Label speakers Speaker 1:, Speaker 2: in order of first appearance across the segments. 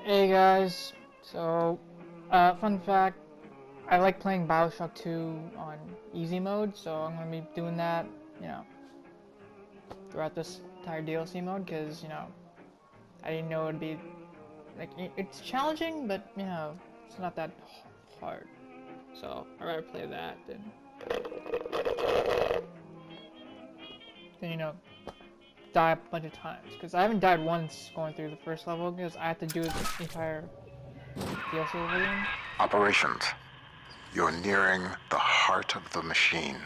Speaker 1: Hey guys, so fun fact, I like playing BioShock 2 on easy mode, so I'm gonna be doing that, throughout this entire DLC mode, because, I didn't know it'd be, like, it's challenging, but, it's not that hard. So, I'd rather play that than, die a bunch of times, because I haven't died once going through the first level, because I have to do the entire DLC over again.
Speaker 2: Operations. You're nearing the heart of the machine.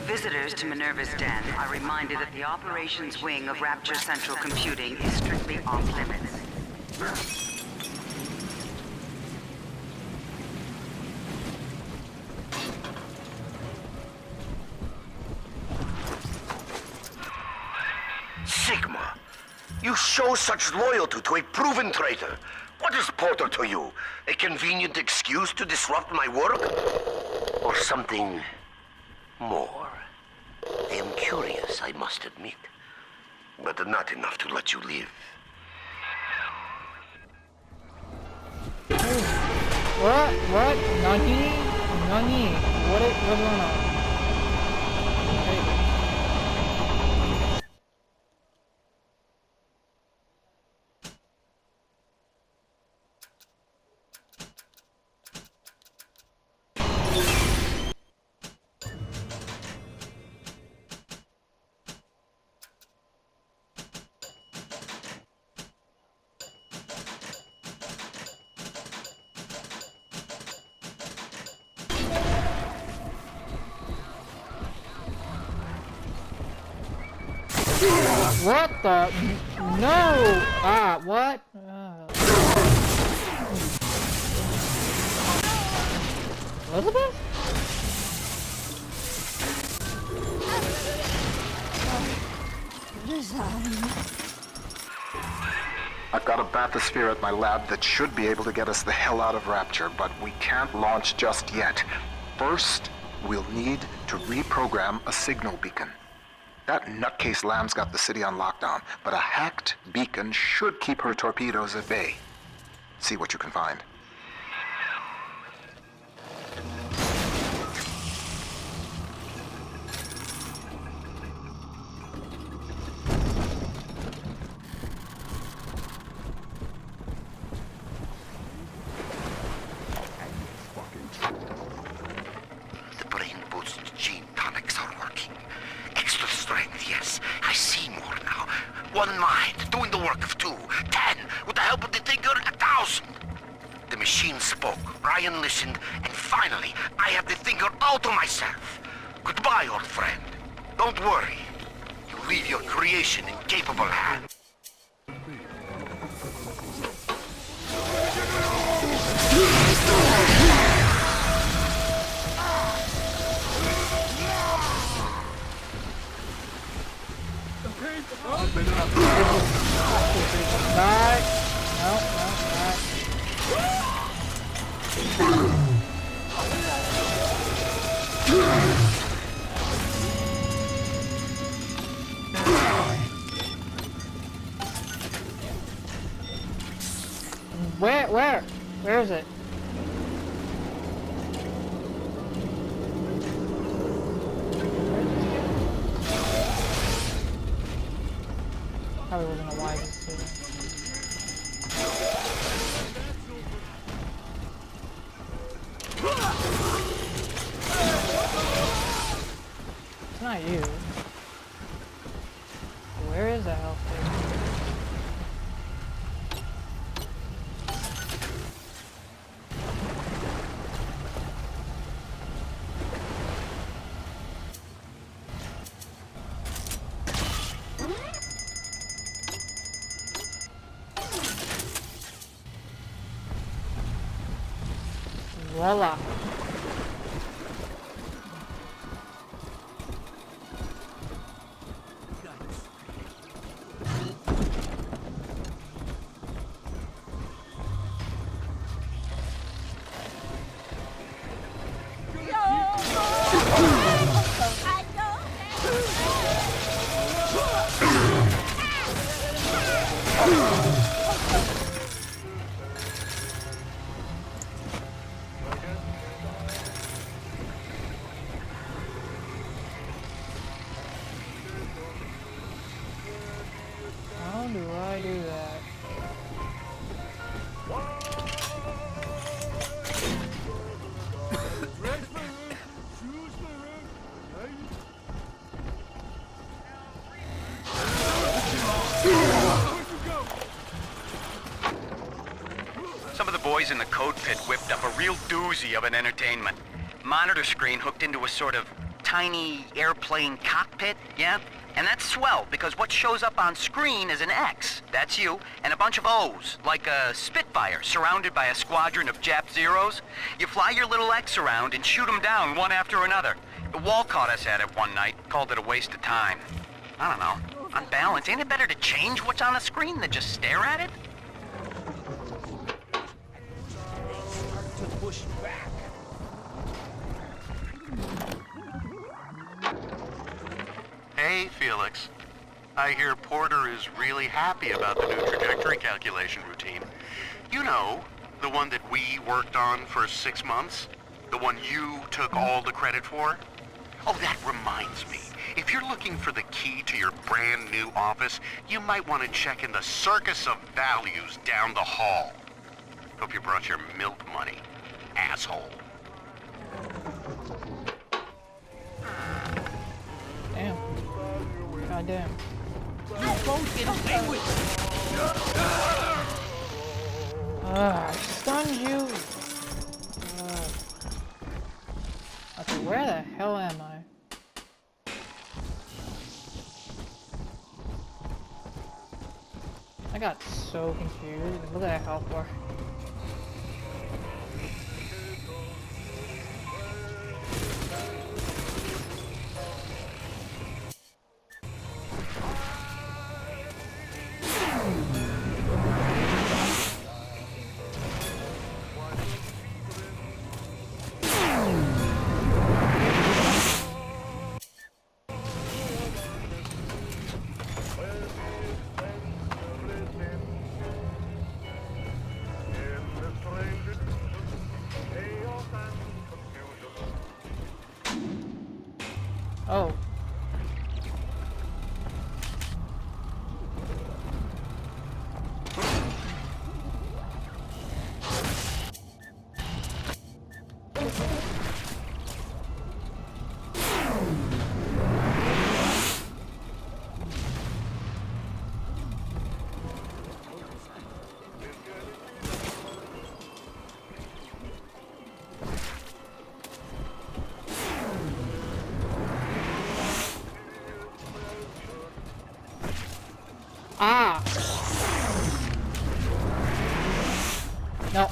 Speaker 3: Visitors to Minerva's Den are reminded that the operations wing of Rapture Central Computing is strictly off limits.
Speaker 4: Sigma, you show such loyalty to a proven traitor. What is Porter to you? A convenient excuse to disrupt my work? Or something more? I am curious, I must admit. But not enough to let you live.
Speaker 1: What? Nani? What's going on? What the? No! Ah, what? Elizabeth?
Speaker 2: I've got a bathysphere at my lab that should be able to get us the hell out of Rapture, but we can't launch just yet. First, we'll need to reprogram a signal beacon. That nutcase Lamb's got the city on lockdown, but a hacked beacon should keep her torpedoes at bay. See what you can find.
Speaker 4: The brain boost gene tonics are working. Extra strength, yes. I see more now. One mind, doing the work of two. 10, with the help of the thinker, 1,000. The machine spoke, Ryan listened, and finally, I have the thinker all to myself. Goodbye, old friend. Don't worry. You leave your creation in capable hands.
Speaker 1: Where is it? Probably wasn't a wise decision. It's not you. Where is that health station? Voila. How do I do that?
Speaker 5: Some of the boys in the code pit whipped up a real doozy of an entertainment. Monitor screen hooked into a sort of tiny airplane cockpit, yeah? And that's swell, because what shows up on screen is an X, that's you, and a bunch of O's, like a Spitfire surrounded by a squadron of Jap Zeros. You fly your little X around and shoot them down one after another. The wall caught us at it one night, called it a waste of time. I don't know. On balance, ain't it better to change what's on the screen than just stare at it?
Speaker 6: Hey, Felix. I hear Porter is really happy about the new trajectory calculation routine. You know, the one that we worked on for 6 months? The one you took all the credit for? Oh, that reminds me. If you're looking for the key to your brand new office, you might want to check in the Circus of Values down the hall. Hope you brought your milk money, asshole.
Speaker 1: Damn. God damn.
Speaker 7: You won't get away with it!
Speaker 1: I stunned you! Okay, where the hell am I? I got so confused. Look at that health bar. Oh. Ah! No.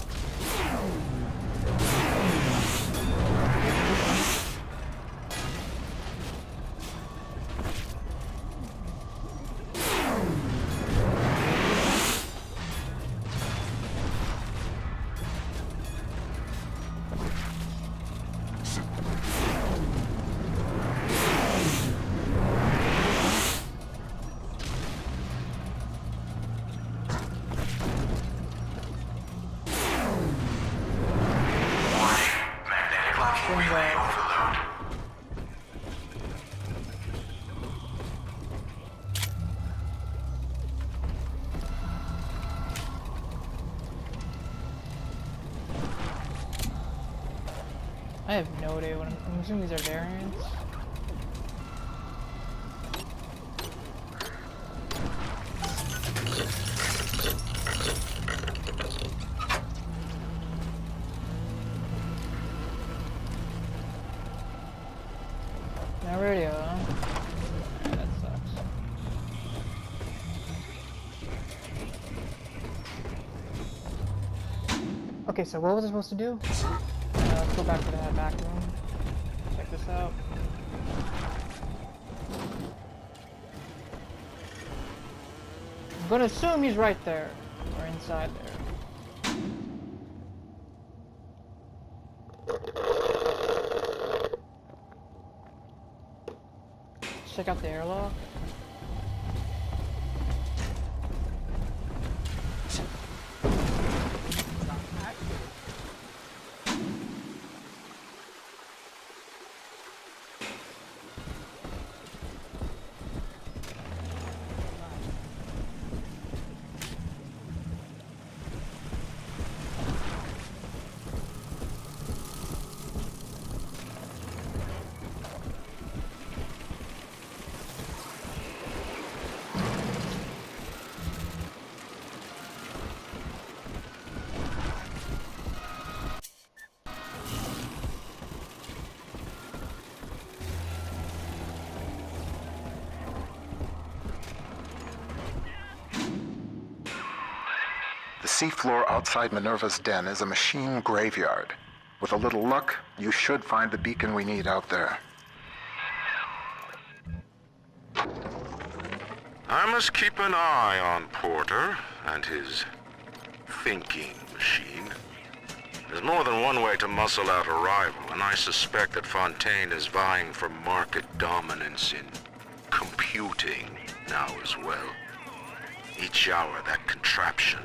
Speaker 1: I have no idea what I'm assuming these are variants. No radio, huh? Yeah, that sucks. Okay, so what was I supposed to do? Let's go back to that back room. Check this out. I'm gonna assume he's right there, or inside there. Check out the airlock.
Speaker 2: seafloor outside Minerva's den is a machine graveyard. With a little luck, you should find the beacon we need out there.
Speaker 8: I must keep an eye on Porter and his thinking machine. There's more than one way to muscle out a rival, and I suspect that Fontaine is vying for market dominance in computing now as well. Each hour that contraption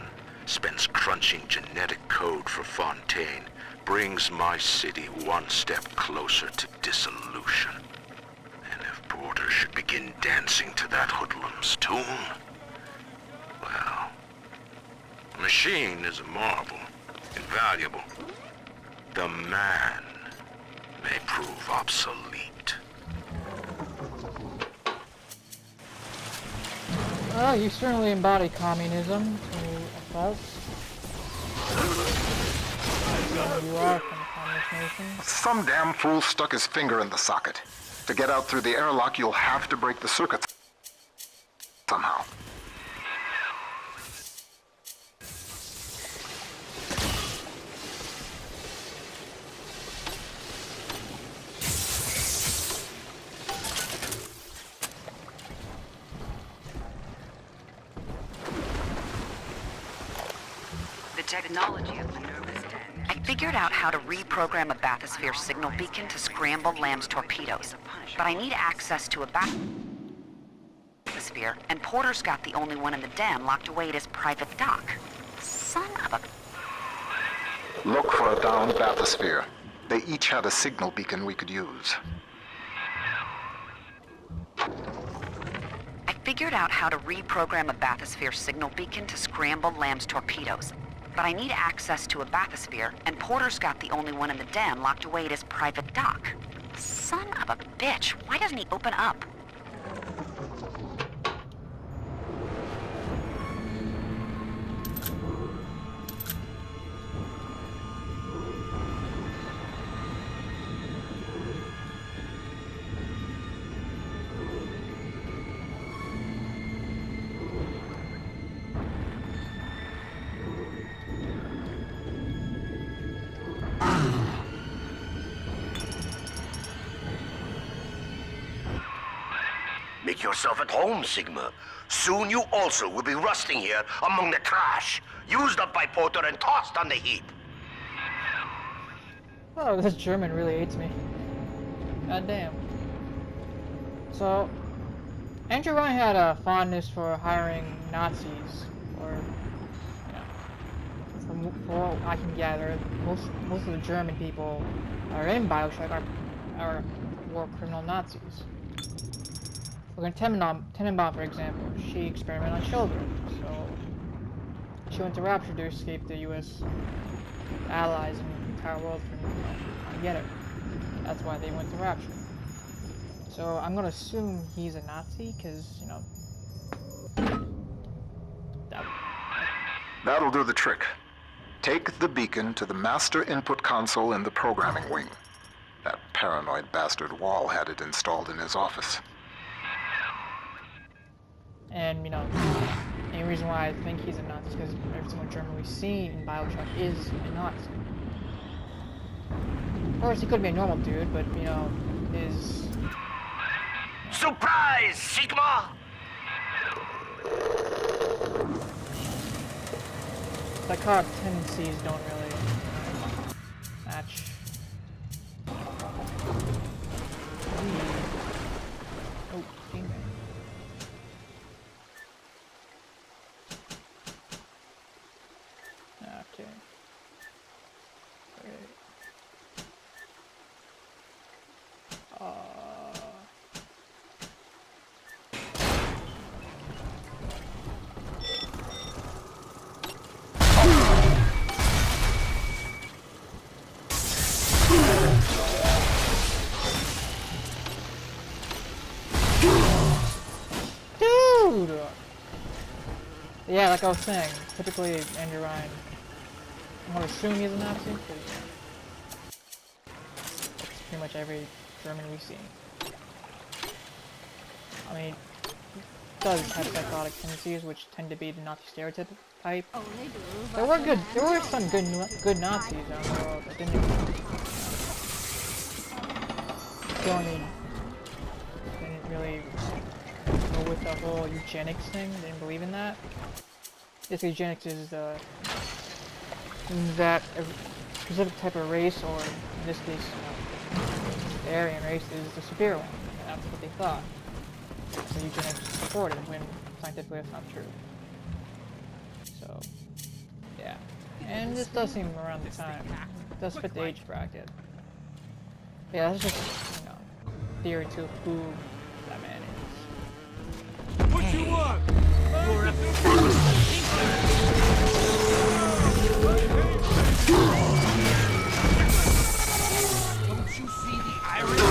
Speaker 8: spends crunching genetic code for Fontaine brings my city one step closer to dissolution. And if Porter should begin dancing to that hoodlum's tune, well, the machine is a marvel, invaluable. The man may prove obsolete.
Speaker 1: Well, you certainly embody communism to a fault. You are from a communist nation.
Speaker 2: Some damn fool stuck his finger in the socket. To get out through the airlock, you'll have to break the circuits somehow.
Speaker 3: The technology of Minerva's den. I figured out how to reprogram a bathysphere signal beacon to scramble Lamb's torpedoes. But I need access to a bathysphere, and Porter's got the only one in the den locked away at his private dock. Son of a...
Speaker 2: Look for a downed bathysphere. They each had a signal beacon we could use.
Speaker 3: I figured out how to reprogram a bathysphere signal beacon to scramble Lamb's torpedoes. But I need access to a bathysphere, and Porter's got the only one in the den locked away at his private dock. Son of a bitch, why doesn't he open up?
Speaker 4: Make yourself at home, Sigma. Soon you also will be rusting here among the trash, used up by Porter and tossed on the heap.
Speaker 1: Oh, this German really hates me. God damn. So, Andrew Ryan had a fondness for hiring Nazis, or, you know, from what I can gather, most of the German people are in BioShock are war criminal Nazis. Look at Tenenbaum, for example. She experimented on children, so she went to Rapture to escape the U.S. allies and the entire world from trying to get her. That's why they went to Rapture. So I'm gonna assume he's a Nazi, because, you know,
Speaker 2: That'll do the trick. Take the beacon to the master input console in the programming wing. That paranoid bastard Wall had it installed in his office.
Speaker 1: and, you know, the only reason why I think he's a Nazi is because every single German we see in BioShock is a Nazi. Of course, he could be a normal dude, but, you know, his...
Speaker 4: Surprise, Sigma!
Speaker 1: psychotic tendencies don't really match. Oh, teammate. Okay. Great. Dude! Yeah, like I was saying, typically Andrew Ryan, I'm gonna assume he's a Nazi, because that's pretty much every German we see. I mean, he does have psychotic tendencies, which tend to be the Nazi stereotype type. There were good. There were some good Nazis out in the world that didn't really go with the whole eugenics thing. They didn't believe in that. This eugenics is that a specific type of race, or in this case, the Aryan race, is the superior one. And that's what they thought. So eugenics supported when scientifically it's not true. So, yeah. And this does seem around the time. It does fit the age bracket. Yeah, that's just, you know, theory to who that man is.
Speaker 7: What you want? Don't you see the irony?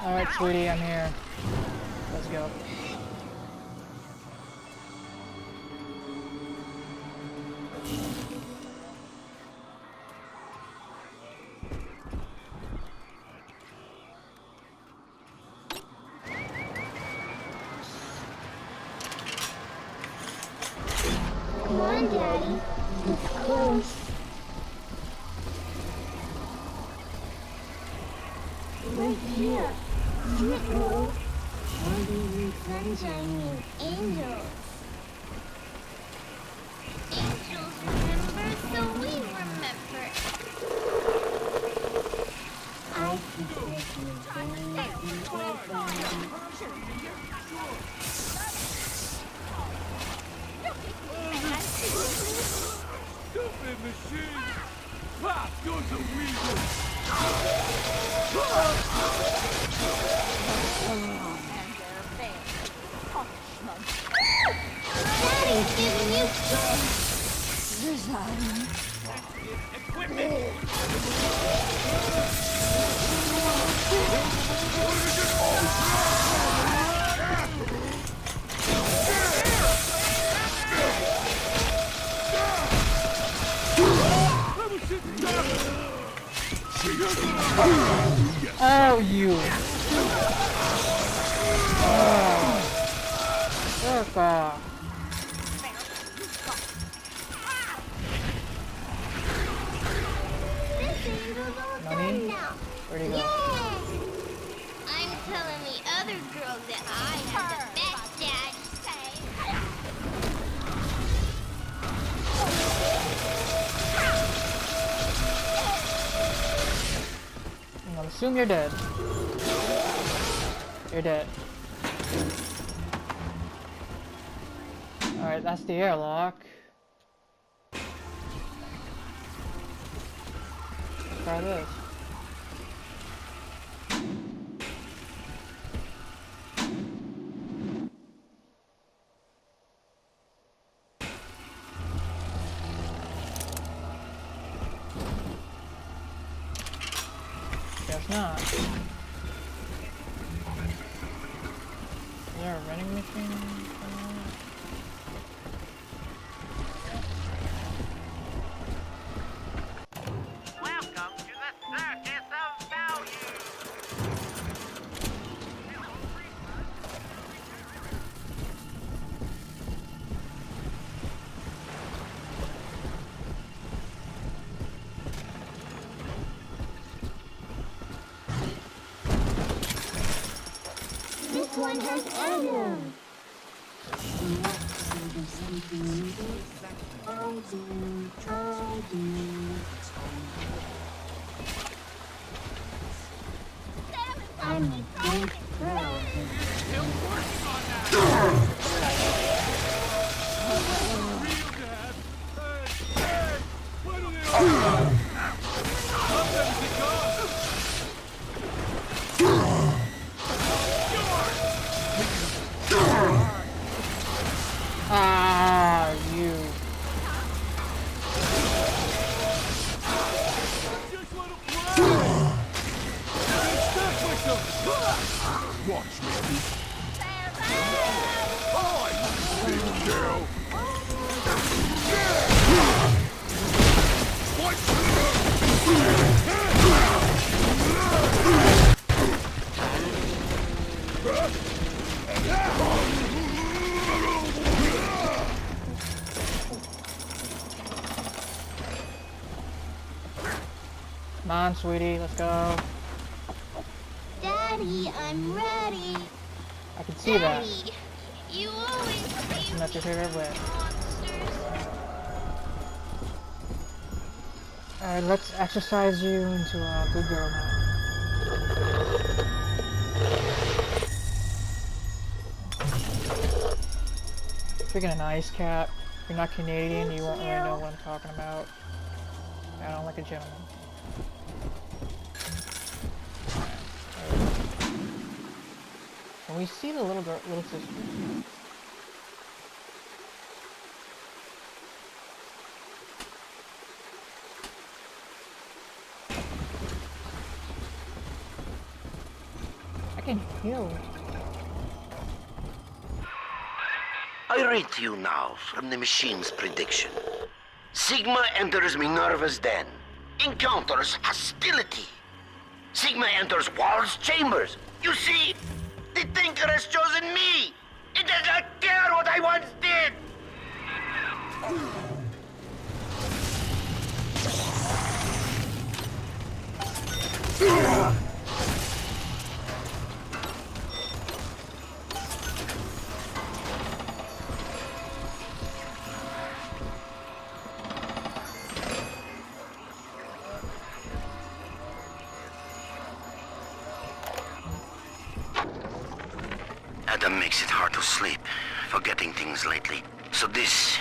Speaker 1: Alright, sweetie, I'm here. Let's go.
Speaker 9: Come on, Daddy. It's close. Right here. Uh-oh. Wandering sunshine means angels. Angels remember, so we remember. I think this is
Speaker 7: Stupid machine! Pop, you're the weasel!
Speaker 9: Daddy's giving you
Speaker 7: Equipment!
Speaker 1: Oh, you! Oh. Fuck off. Nani? Where'd he go?
Speaker 9: I'm telling the other girls that I have the best dad.
Speaker 1: I'm gonna assume you're dead. You're dead. Alright, that's the airlock. Let's try this. Guess not. Is there a running machine somewhere?
Speaker 4: Welcome to the Circus of Value!
Speaker 9: This one has Adam. I'm a big pro.
Speaker 7: Still working on that! Real dad! Hey! What are they all about? Sometimes it goes!
Speaker 1: Come on, sweetie, let's go.
Speaker 9: Daddy, I'm ready.
Speaker 1: I can see that.
Speaker 9: Daddy, you always
Speaker 1: Isn't that your favorite way?
Speaker 9: monsters.
Speaker 1: Alright, let's exercise you into a good girl now. Freaking a nice cat. If you're not Canadian, you won't really know what I'm talking about. I don't like a gentleman. Can we see the little girl, little sister? I can heal.
Speaker 4: I read to you now from the machine's prediction. Sigma enters Minerva's den. Encounters hostility. Sigma enters Wall's chambers. You see, the Thinker has chosen me. It does not care what I once did. Adam makes it hard to sleep, forgetting things lately. So this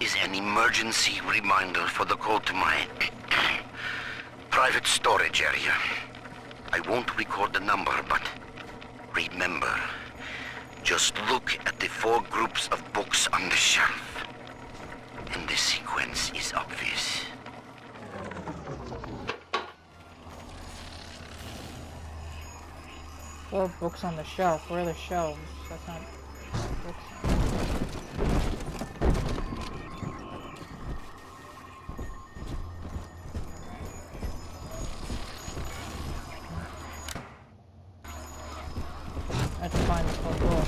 Speaker 4: is an emergency reminder for the code to my private storage area. I won't record the number, but remember, just look at the 4 groups of books on the shelf. And the sequence is obvious.
Speaker 1: Four books on the shelf. Where are the shelves? That's not books. I have to find this whole book.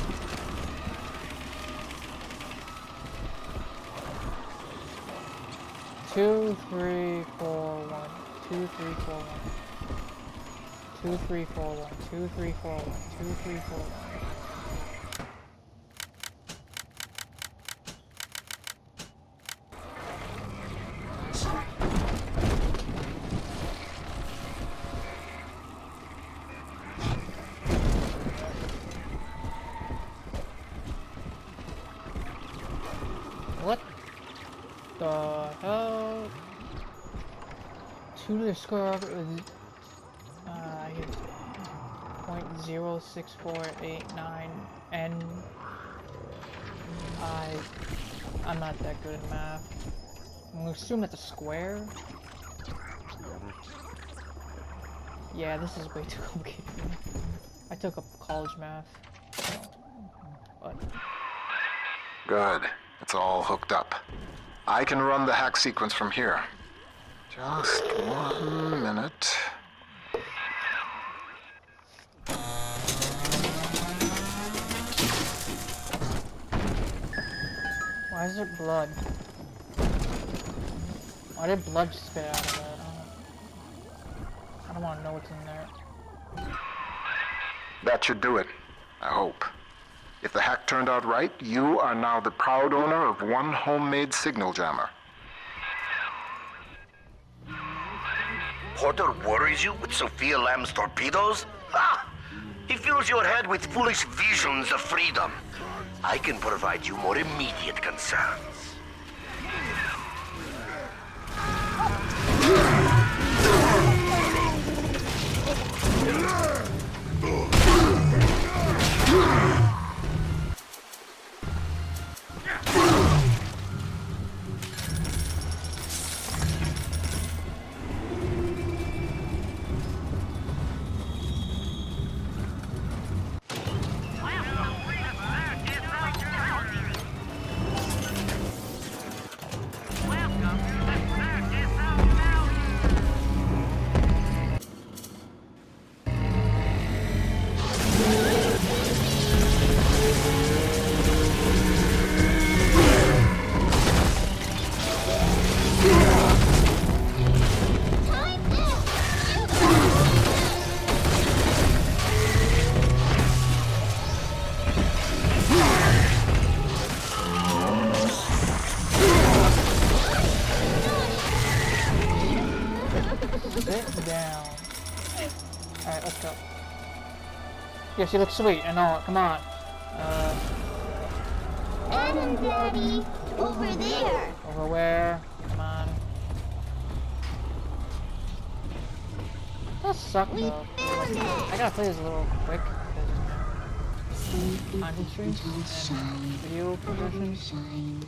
Speaker 1: Two, three, four, one. 2, 3, 4, 1. 2, 3, 4, 1. 2, 3, 4, 1. 2, 3, 4, 1. What the hell? 2 to the square root of 0.06489 n. I'm not that good at math. I'm gonna assume that's a square. Yeah, this is way too complicated for me. I took up college math. But
Speaker 2: Good. It's all hooked up. I can run the hack sequence from here. Just 1 minute.
Speaker 1: why is there blood? Why did blood spit out of it? I don't want to know what's in there.
Speaker 2: That should do it. I hope. If the hack turned out right, you are now the proud owner of 1 homemade signal jammer.
Speaker 4: Porter worries you with Sophia Lamb's torpedoes? Ha! He fills your head with foolish visions of freedom. I can provide you more immediate concerns.
Speaker 1: Sit down. Alright, let's go. Yeah, she looks sweet and all. Come on.
Speaker 9: Adam, Daddy, over there.
Speaker 1: Over where? Come on. That sucks
Speaker 9: We
Speaker 1: though.
Speaker 9: found it.
Speaker 1: I gotta play this a little quick because content streams and video progression.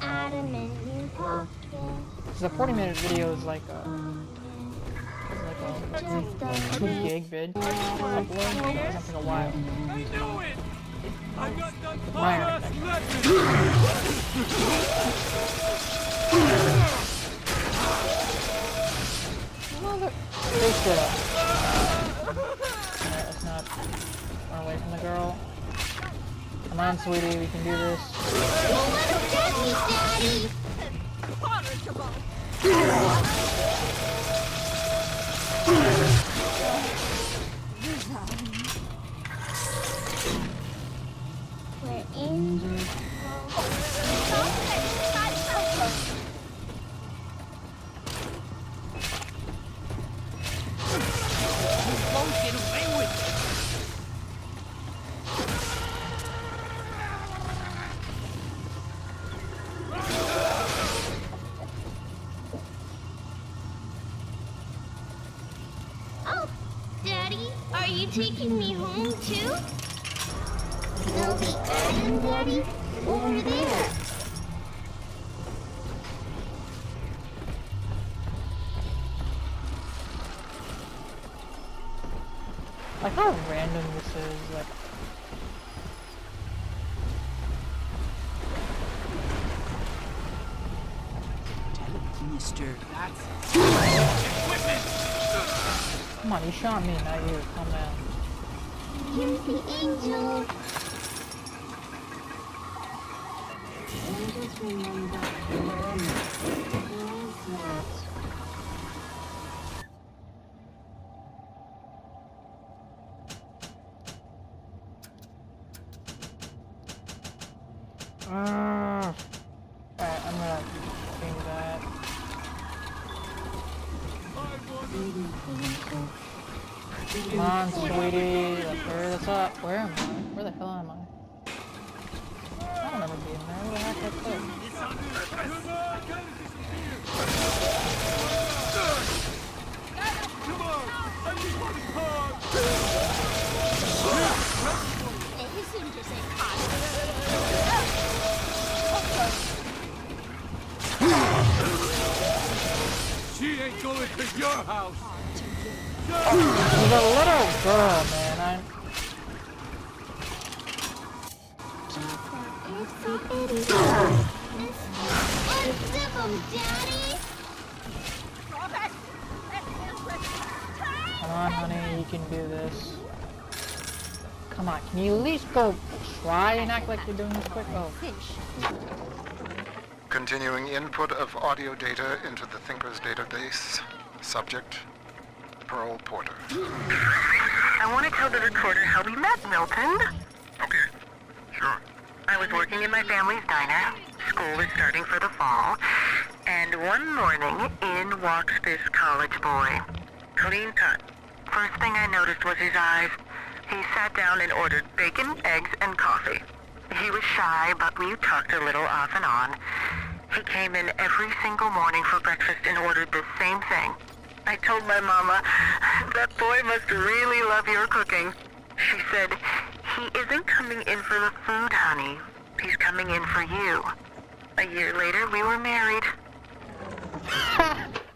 Speaker 9: Adam in your pocket.
Speaker 1: Because a 40-minute video is like a 2 gig vid upload. It's something a while.
Speaker 7: I knew it! I got that
Speaker 1: My
Speaker 7: podcast
Speaker 1: internet. Mother. Stay still. Alright, let's not run away from the girl. Come on, sweetie, we can do this.
Speaker 9: Daddy. We're in.
Speaker 7: won't get away with it!
Speaker 9: Oh, Daddy, are you taking me home too? There'll be Adam, Daddy, over there.
Speaker 1: Like how random this is, like
Speaker 7: Mister, that's
Speaker 1: come on, you shot me, not you. Calm down.
Speaker 9: Here's the angel. Angels remember.
Speaker 1: Alright, I'm gonna change that. Come on, sweetie. What's up? Where am I? Where the hell am I? I don't remember being there. Where the heck is this?
Speaker 7: come on! I just want to talk!
Speaker 9: His signature says hot.
Speaker 7: She ain't going to your house!
Speaker 1: She's a little girl, man. Come on, honey, you can do this. Come on, can you at least go try and act like you're doing this quick? Oh.
Speaker 2: Continuing input of audio data into the Thinker's database. Subject, Pearl Porter.
Speaker 10: I want to tell the recorder how we met, Milton.
Speaker 8: Okay, sure.
Speaker 10: I was working in my family's diner. School was starting for the fall. And one morning, in walks this college boy. Clean cut. First thing I noticed was his eyes. He sat down and ordered bacon, eggs, and coffee. He was shy, but we talked a little off and on. He came in every single morning for breakfast and ordered the same thing. I told my mama, that boy must really love your cooking. She said, he isn't coming in for the food, honey. He's coming in for you. A year later, we were married.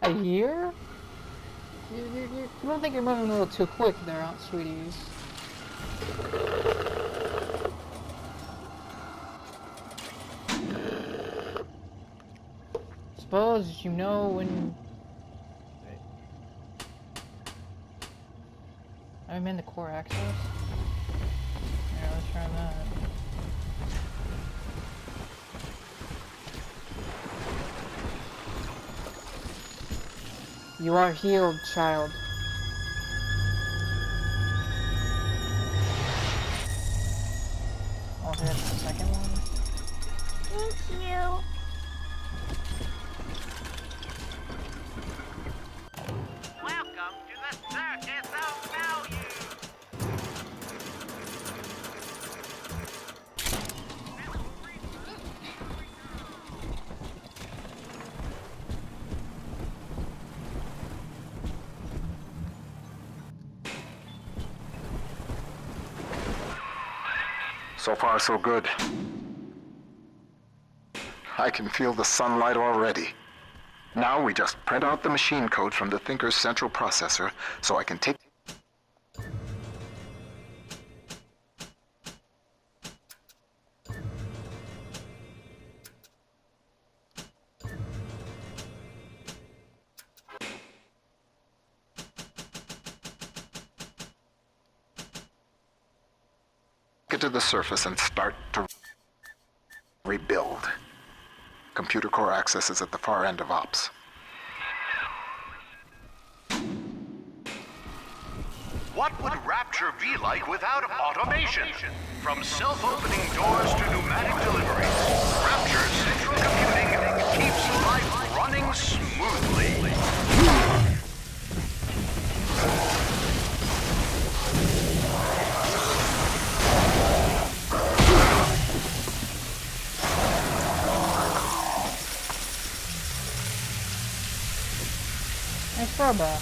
Speaker 1: A year? You don't think you're moving a little too quick there, Aunt Sweeties? Suppose you know when... I'm in the core access? Yeah, let's try that. You are healed, child. Oh, that's the second one?
Speaker 9: Thank you.
Speaker 2: So far, so good. I can feel the sunlight already. Now we just print out the machine code from the Thinker's central processor so I can take... it to the surface and start to rebuild. Computer core access is at the far end of ops.
Speaker 6: What would Rapture be like without automation? From self-opening doors to pneumatic delivery, Rapture's central computing keeps life running smoothly.
Speaker 1: Nice throwback.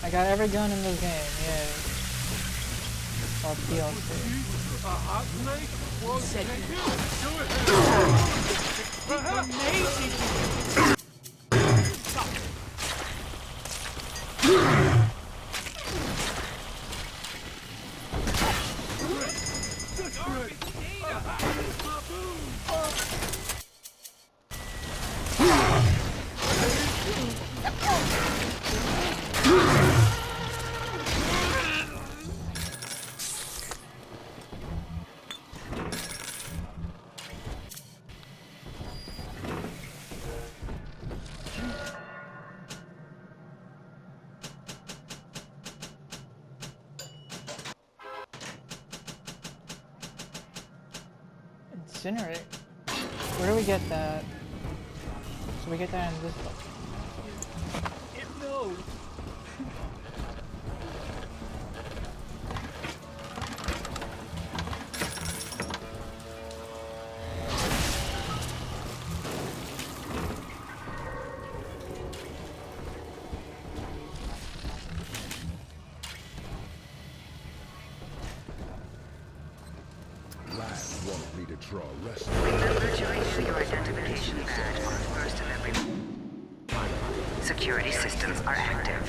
Speaker 1: I got every gun in this game, yay. Well, DLC.
Speaker 7: A hot snake? Well,
Speaker 11: Said
Speaker 7: thank
Speaker 11: you.
Speaker 7: you. Do it. That's good.
Speaker 1: Incinerate? Where do we get that? So we get that in this book.
Speaker 7: It knows.
Speaker 12: Last want me to draw rest.
Speaker 3: Remember to issue your identification badge on first of every... Security systems are active.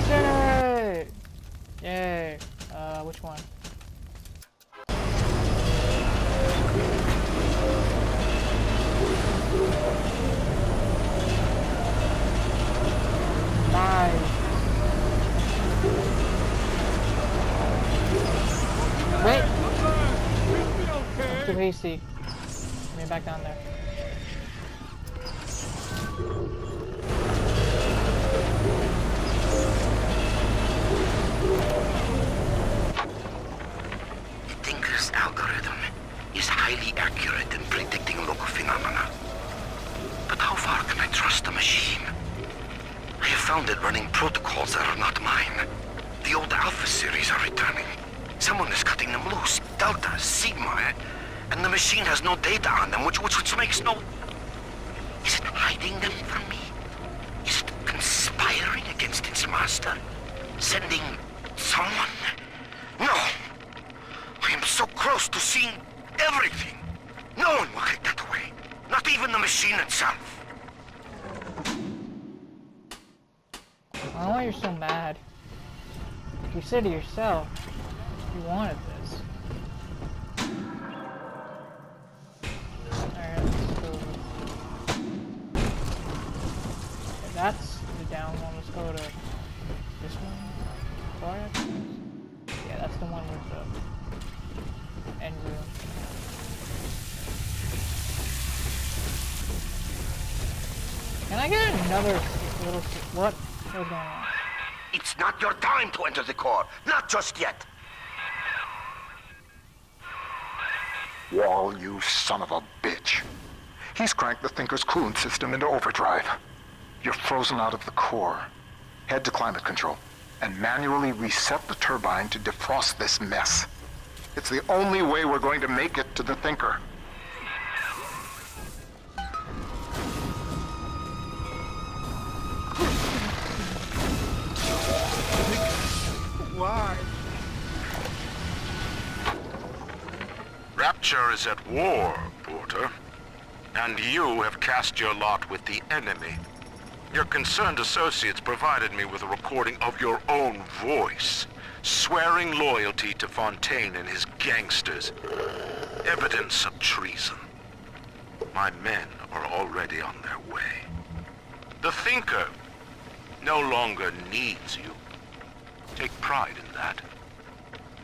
Speaker 1: Incinerate! Yay. Which one? Nice. Wait! Too hasty. Let me back down there.
Speaker 4: The Thinker's algorithm is highly accurate in predicting local phenomena. But how far can I trust the machine? I have found it running protocols that are not mine. The old Alpha series are returning. Someone is cutting them loose. Delta, Sigma, and the machine has no data on them, which makes no... Is it hiding them from me? Is it conspiring against its master? Sending someone? No! I am so close to seeing everything. No one will take that away. Not even the machine itself.
Speaker 1: I don't know why you're so mad. You said to yourself, you wanted this. Alright, let's go. Okay, that's the down one. Let's go to this one. Far after this? Yeah, that's the one with the end room. Can I get another little... What? What's going on?
Speaker 4: It's not your time to enter the core. Not just yet.
Speaker 2: Wall, you son of a bitch. He's cranked the Thinker's coolant system into overdrive. You're frozen out of the core. Head to climate control and manually reset the turbine to defrost this mess. It's the only way we're going to make it to the Thinker.
Speaker 7: Why?
Speaker 8: Rapture is at war, Porter. And you have cast your lot with the enemy. Your concerned associates provided me with a recording of your own voice, swearing loyalty to Fontaine and his gangsters. Evidence of treason. My men are already on their way. The Thinker no longer needs you. Take pride in that.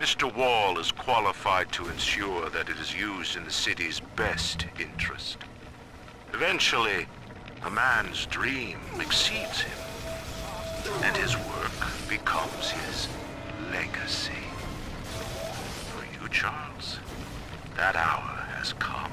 Speaker 8: Mr. Wall is qualified to ensure that it is used in the city's best interest. Eventually, a man's dream exceeds him, and his work becomes his legacy. For you, Charles, that hour has come.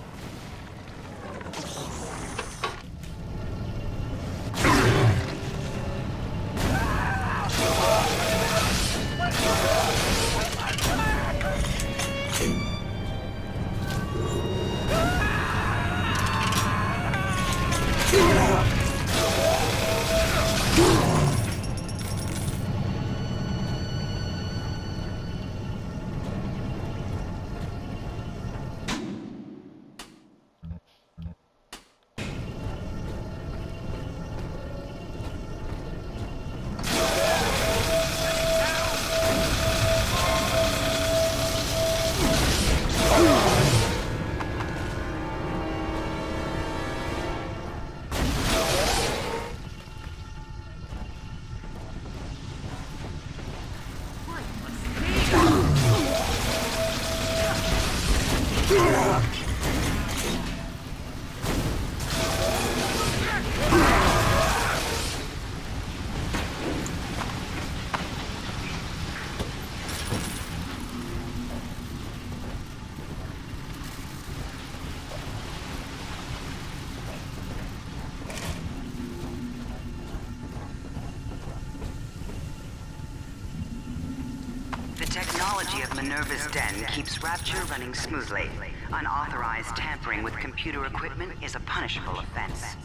Speaker 3: The technology of Minerva's Den keeps Rapture running smoothly. Unauthorized tampering with computer equipment is a punishable offense.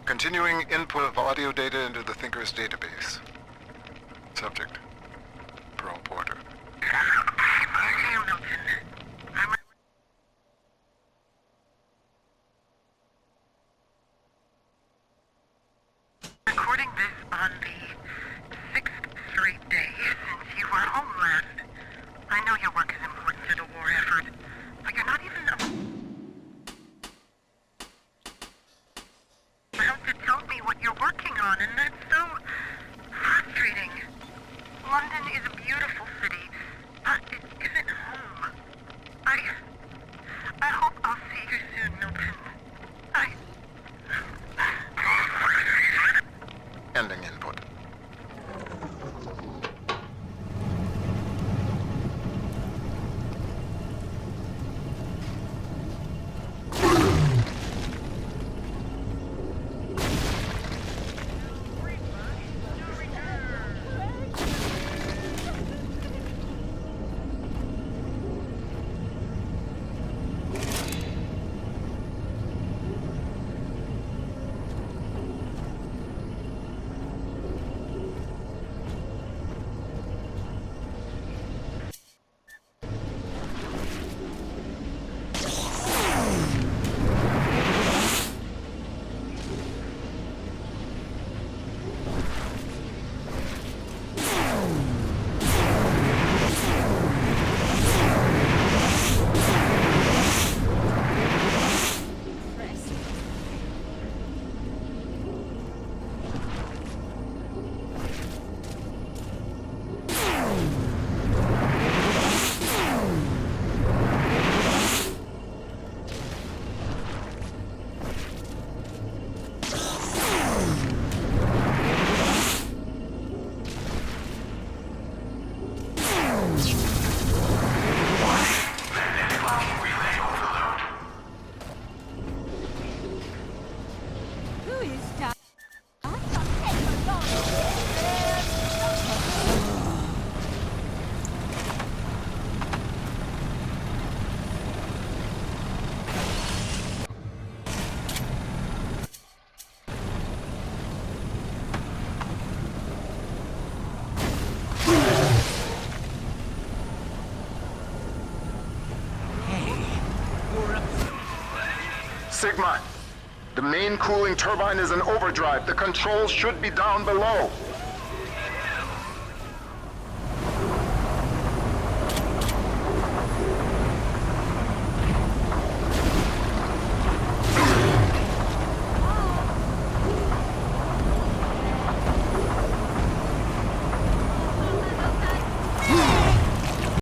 Speaker 2: Continuing input of audio data into the Thinker's database. Subject: Pearl Porter.
Speaker 10: Recording this on the 6th straight day since you were home last. I know your work is important to the war effort, but you're not even allowed to tell me what you're working on, and that's so frustrating. London is a beautiful city, but it isn't home. I hope I'll see you soon, Milton.
Speaker 2: Ending input.
Speaker 11: Please stop. Take along.
Speaker 2: Sigma, the main cooling turbine is in overdrive. The controls should be down below.